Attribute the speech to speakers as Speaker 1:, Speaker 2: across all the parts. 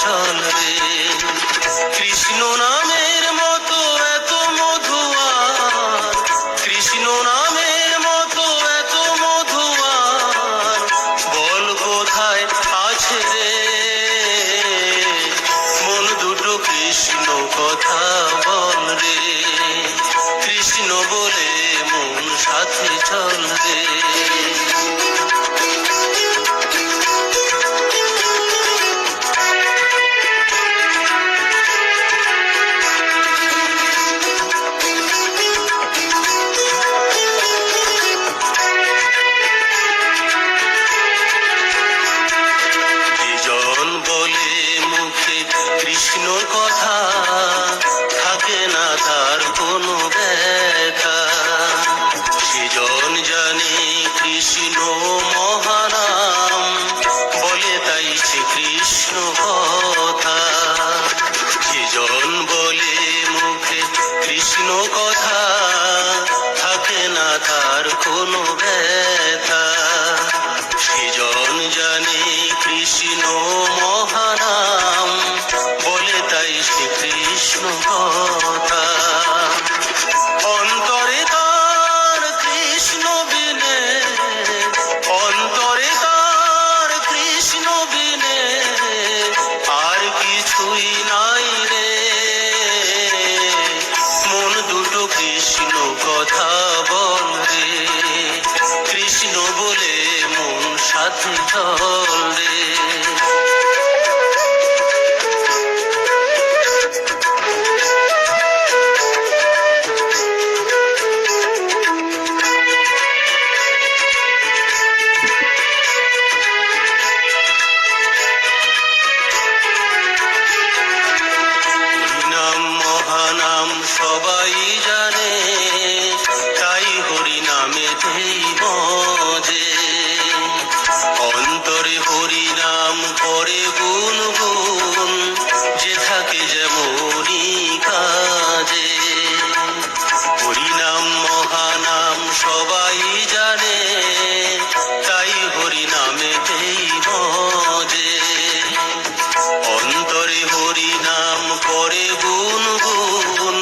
Speaker 1: চল রে। কৃষ্ণ নামের মতো এত মধু আর, কৃষ্ণ নামের মতো এত মধু আর বল কোথায় আছে রে। মন দুটো কৃষ্ণ কথা বল রে, কৃষ্ণ বলে মন সাথে চল রে। কৃষ্ণর কথা থাকে না তার কোনো ব্যথা, সেজন জানে কৃষ্ণ মহানাম, বলে তাই সে কৃষ্ণ কথা। সেজন বলে মুখে কৃষ্ণ কথা থাকে না তার কোনো ব্যথা, সেজন জানে কৃষ্ণ মহানাম, বলে তাই সে কৃষ্ণ কথা। অন্তরে তার কৃষ্ণ বিনে, অন্তরে তার কৃষ্ণ বিনে আর কিছুই নাই রে। মন দুটো কৃষ্ণ কথা বল রে, কৃষ্ণ বলে মন সাথে চল রে। সবাই জানে তাই হরি নামেতেই মজে, অন্তরে হরি নাম করে গুন গুন, যে থাকে যেমনই কাজে। হরি নাম মহানাম সবাই জানে তাই হরি নামেতেই মজে, অন্তরে হরি নাম করে গুন গুন,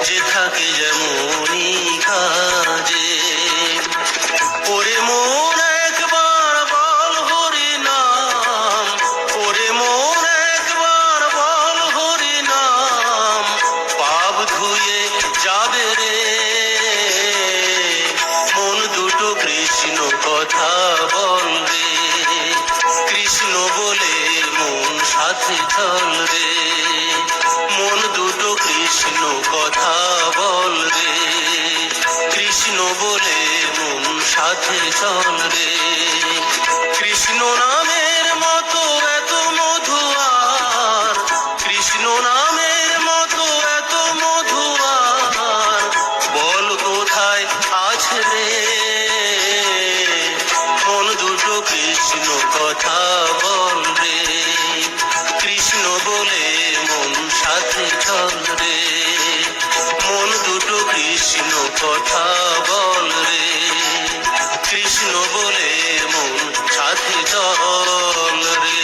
Speaker 1: যে থাকে যেমনই কাজে। ওরে মন একবার বল হরি নাম, ওরে মন একবার বল হরি নাম, পাপ ধুয়ে যাবে রে। মন দুটো কৃষ্ণ কথা বল রে, কৃষ্ণ বলে মন সাথে চল রে। মন দুটো কৃষ্ণ কথা বল রে, কৃষ্ণ বলে মন সাথে চল রে। কৃষ্ণ নামের মতো এত মধু আর, কৃষ্ণ নামের মতো এত মধু আর বল কোথায় আছে রে। মন দুটো কৃষ্ণ কথা বল রে, কৃষ্ণ বলে মন সাথে চল রে। মন দুটো কৃষ্ণ কথা বল রে, কৃষ্ণ বলে মন সাথে চল রে।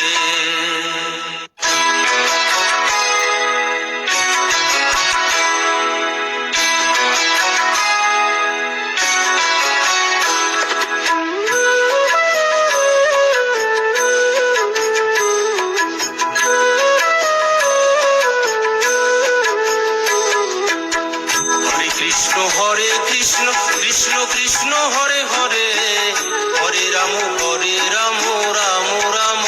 Speaker 1: হরে কৃষ্ণ কৃষ্ণ কৃষ্ণ হরে হরে, হরে রাম রাম রাম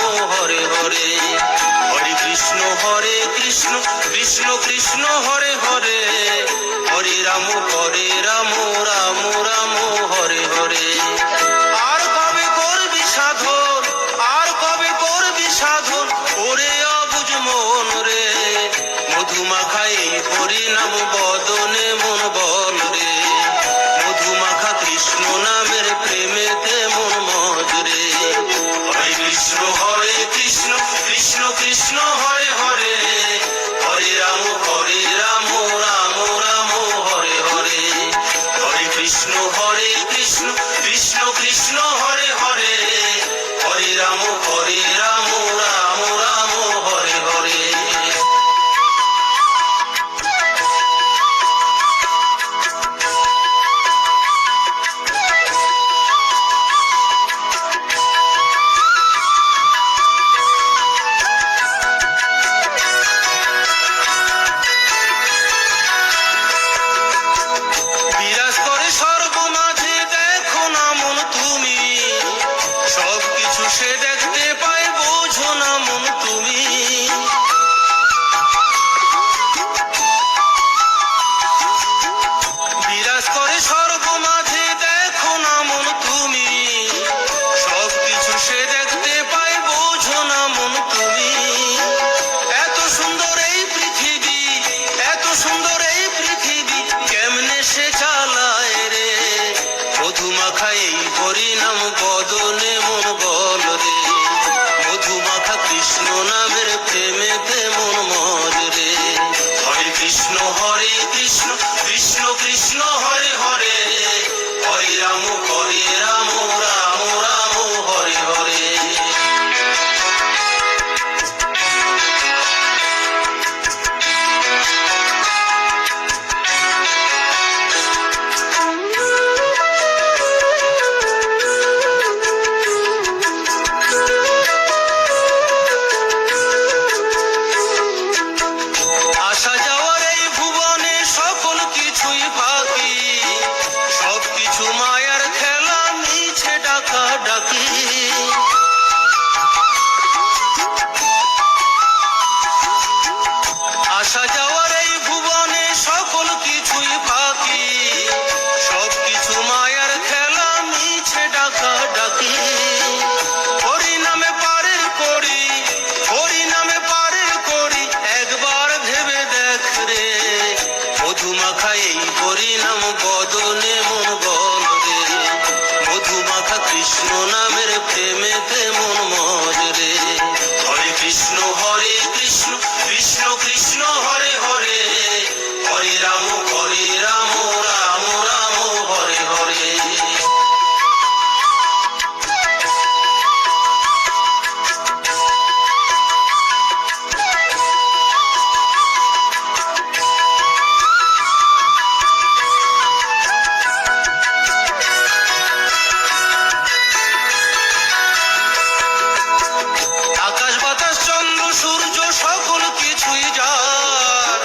Speaker 1: ডাকা ডাকি। আসা যাওয়ার এই ভুবনে সকল কিছুই ফাঁকি, সব কিছু মায়ার খেলা, মিছে ডাকা ডাকি। হরি নামে পারের করি, হরি নামে পারের করি, একবার ভেবে দেখ রে। মধুমাখা এই হরি নাম বদনে মন বল রে, মধুমাখা কৃষ্ণ নামের প্রেমেতে মন মজ রে। হরে কৃষ্ণ কৃষ্ণ কৃষ্ণ হরে হরে, হরে রাম রাম রাম হরে হরে। আকাশ বাতাস চন্দ্র সূর্য সকল কিছুই যার,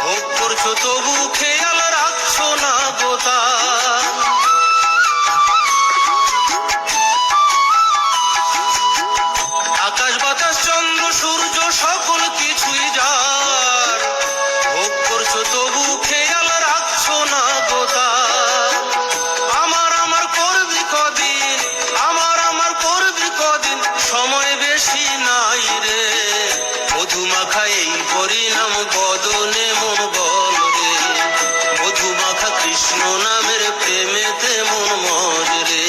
Speaker 1: ভোগ করছো তবু খেয়াল রাখছো না গোতা। আকাশ বাতাস চন্দ্র সূর্য সকল কিছুই যার, ভোগ করছো তবু খেয়াল রাখছো না গোতা। আমার করবি কদিন, আমার করবি কদিন, সময় বেশি নাই রে। মধুমাখা এই হরি নাম বদনে মন বল রে, মধুমাখা কৃষ্ণ নামের প্রেমেতে মন মজ রে।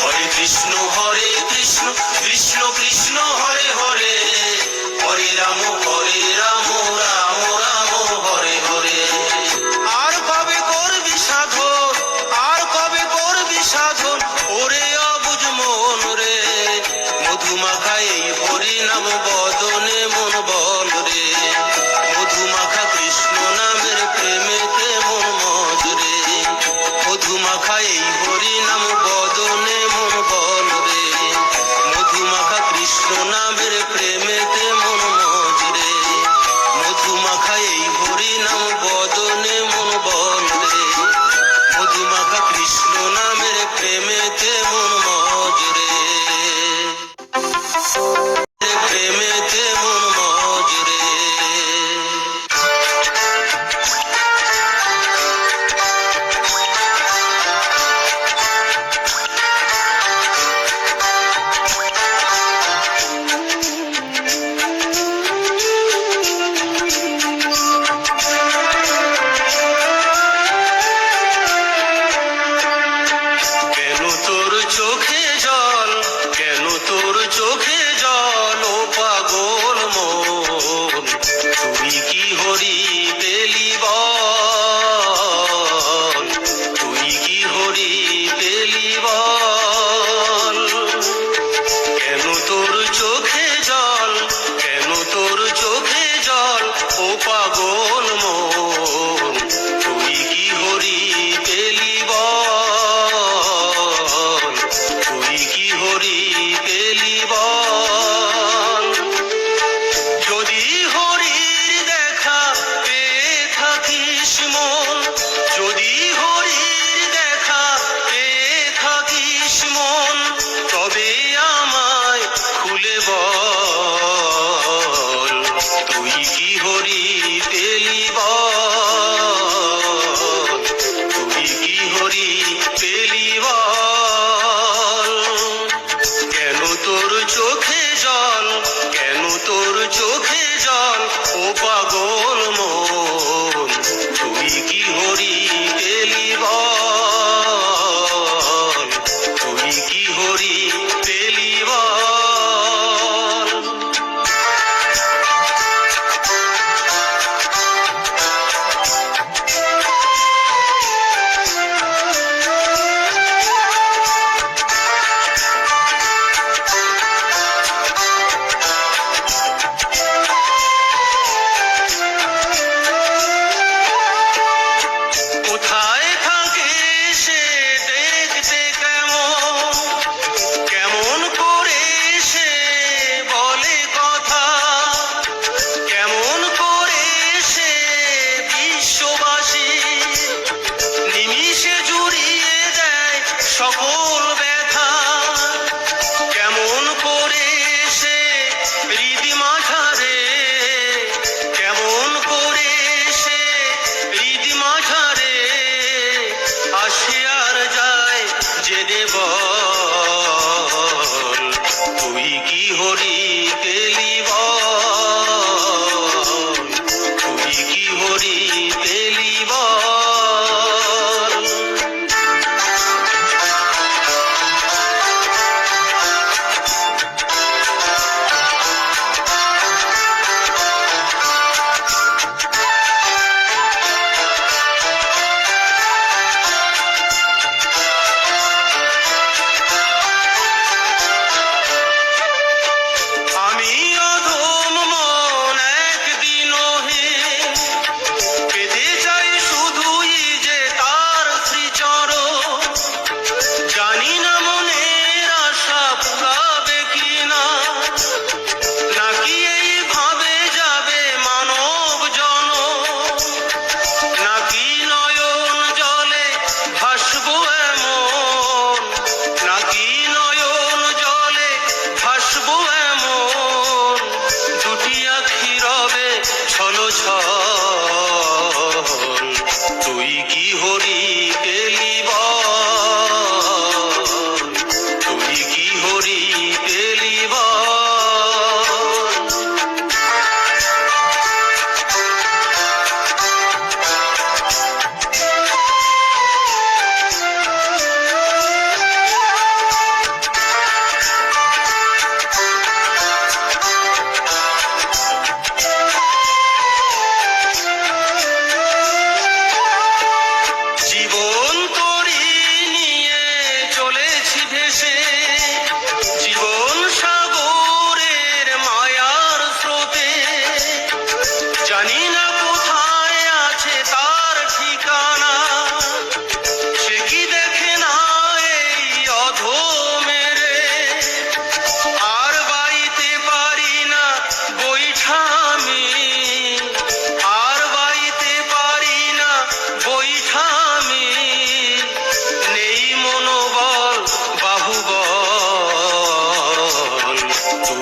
Speaker 1: হরে কৃষ্ণ কৃষ্ণ কৃষ্ণ হরে হরে, হরে রাম রাম রাম হরে হরে। আর কবে করবি সাধন, আর কবে করবি সাধন, ওরে অবুঝ মন রে। মধুমাখা এই হরি নাম বদনে মন বল রে, মধুমাখা কৃষ্ণ নামের প্রেমেতে মন মজ রে। মধুমাখা এই হরি নাম বদনে মন বল রে, মধুমাখা কৃষ্ণ নামের প্রেমেতে মন মজ রে। মধুমাখা এই হরি নাম বদনে মন বল রে, মধুমাখা কৃষ্ণ নামের প্রেমেতে মন মজ রে, প্রেমেতে মন মজ রে। কেন তোর চোখে জল, কেন তোর চোখে জল, ও পাগল মন, তুই কি হরি পেলি বল, তুই কি হরি পেলি বল। কেন তোর চোখে জল, কেন তোর চোখে জল, ও পাগল মন, তুই কি হরি পেলি বল, তুই কি হরি পেলি বল। যদি হরির দেখা পেয়ে থাকিস মন, যদি হরির দেখা পেয়ে থাকিস মন, তবে আমায় খুলে বল, তুই কি হরি পেলি বল, তুই কি হরি পেলি বল। কেন তোর চোখে জল, কেন তোর চোখে জল, ও পাগল মন, তুই কি হরি পেলি বল, তুই কি হরি পেলি বল। কোথায় থাকে সে দেখতে কেমন, কেমন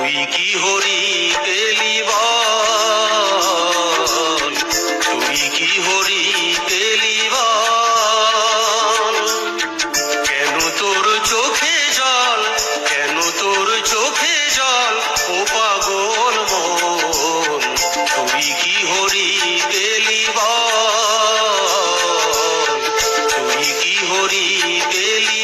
Speaker 1: তুই কি হরি পেলি বল, তুই কি হরি পেলি বল। কেন তোর চোখে জল, কেন তোর চোখে জল, ও পাগল মন, তুই কি হরি পেলি বল, তুই কি হরি পেলি